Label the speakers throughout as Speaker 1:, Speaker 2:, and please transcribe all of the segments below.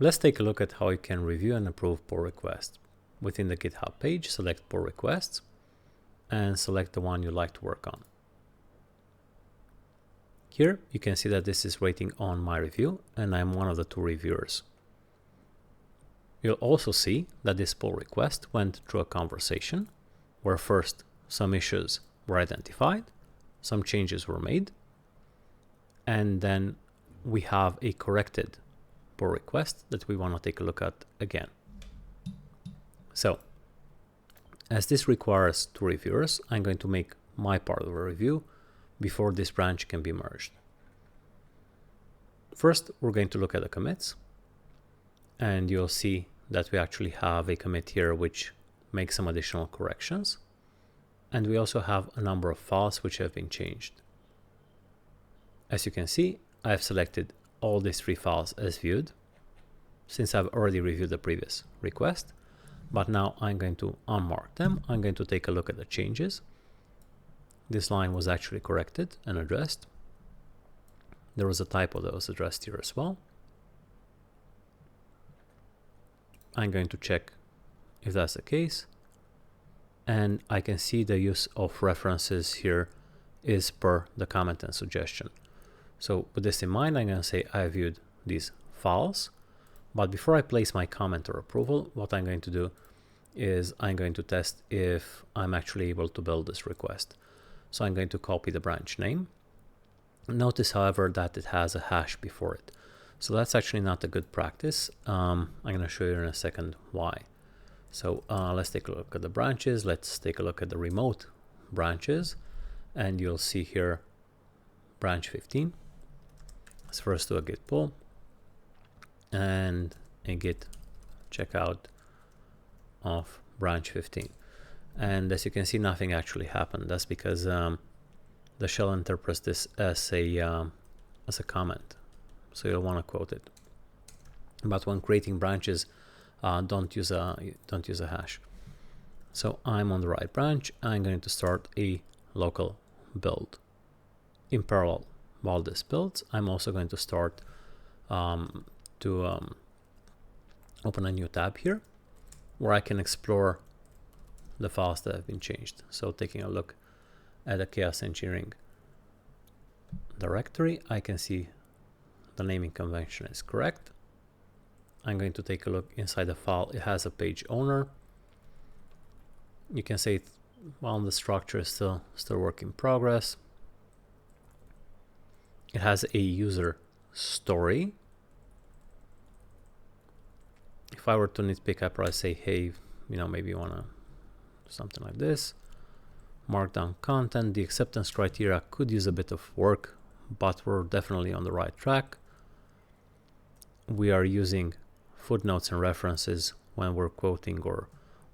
Speaker 1: let's take a look at how you can review and approve pull requests. Within the GitHub page, select pull requests and select the one you'd like to work on. Here you can see that this is rating on my review and I'm one of the 2 reviewers. You'll also see that this pull request went through a conversation where first some issues were identified, some changes were made, and then we have a corrected pull request that we want to take a look at again. So, as this requires 2 reviewers, I'm going to make my part of the review before this branch can be merged. First, we're going to look at the commits, and you'll see that we actually have a commit here which makes some additional corrections. And we also have a number of files which have been changed. As you can see, I've selected all these 3 files as viewed, since I've already reviewed the previous request. But now I'm going to unmark them. I'm going to take a look at the changes. This line was actually corrected and addressed. There was a typo that was addressed here as well. I'm going to check if that's the case. And I can see the use of references here is per the comment and suggestion. So with this in mind, I'm going to say I viewed these files. But before I place my comment or approval, what I'm going to do is I'm going to test if I'm actually able to build this request. So I'm going to copy the branch name. Notice, however, that it has a hash before it. So that's actually not a good practice. I'm going to show you in a second why. So let's take a look at the branches. Let's take a look at the remote branches. And you'll see here branch 15. Let's first do a git pull and a git checkout of branch 15. And as you can see, nothing actually happened. That's because the shell interprets this as a comment. So you'll want to quote it. But when creating branches, don't use a hash. So I'm on the right branch. I'm going to start a local build. In parallel, while this builds, I'm also going to start to open a new tab here where I can explore the files that have been changed. So taking a look at the chaos engineering directory, I can see the naming convention is correct. I'm going to take a look inside the file. It has a page owner. You can say, well, the structure is still work in progress. It has a user story. If I were to nitpick, I'd probably say, hey, maybe you want to do something like this. Markdown content. The acceptance criteria could use a bit of work, but we're definitely on the right track. We are using footnotes and references when we're quoting or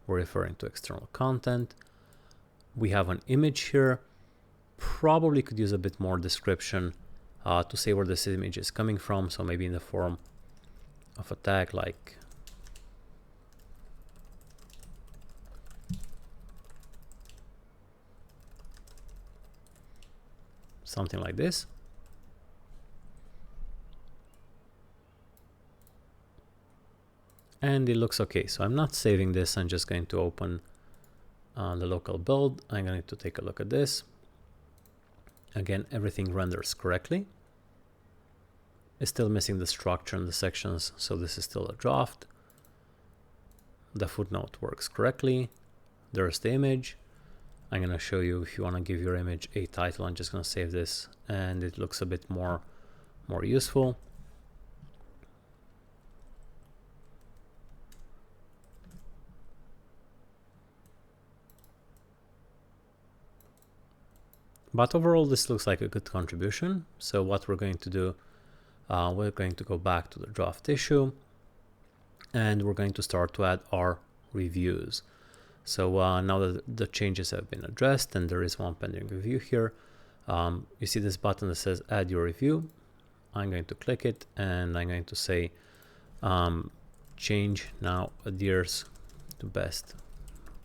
Speaker 1: we're referring to external content. We have an image here. Probably could use a bit more description to say where this image is coming from. So maybe in the form of a tag like something like this. And it looks okay. So I'm not saving this. I'm just going to open the local build. I'm going to take a look at this. Again, everything renders correctly. It's still missing the structure and the sections, so this is still a draft. The footnote works correctly. There's the image. I'm going to show you if you want to give your image a title. I'm just going to save this, and it looks a bit more useful. But overall, this looks like a good contribution. So what we're going to do, we're going to go back to the draft issue, and we're going to start to add our reviews. So now that the changes have been addressed and there is one pending review here, you see this button that says add your review. I'm going to click it and I'm going to say change now adheres to best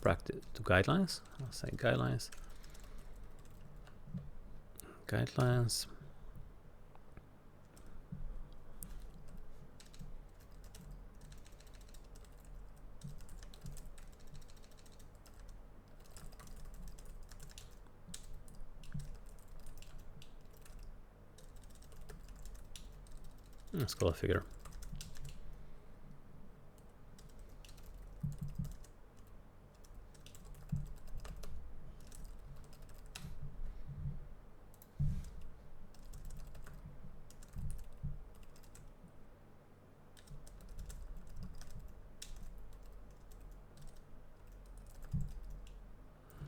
Speaker 1: practice to guidelines. I'll say guidelines. Let's call a figure.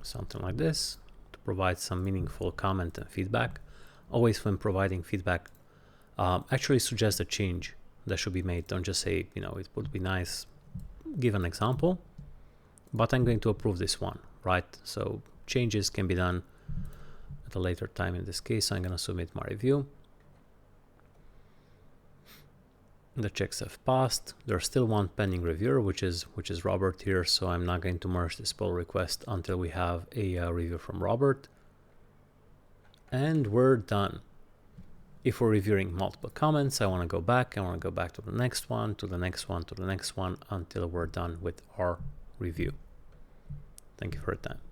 Speaker 1: Something like this to provide some meaningful comment and feedback. Always when providing feedback, actually suggest a change that should be made. Don't just say, it would be nice, give an example, but I'm going to approve this one, right? So changes can be done at a later time. In this case, I'm going to submit my review. The checks have passed. There's still one pending reviewer, which is Robert here. So I'm not going to merge this pull request until we have a review from Robert. And we're done. If we're reviewing multiple comments, I want to go back. I want to go back to the next one, to the next one, to the next one, until we're done with our review. Thank you for your time.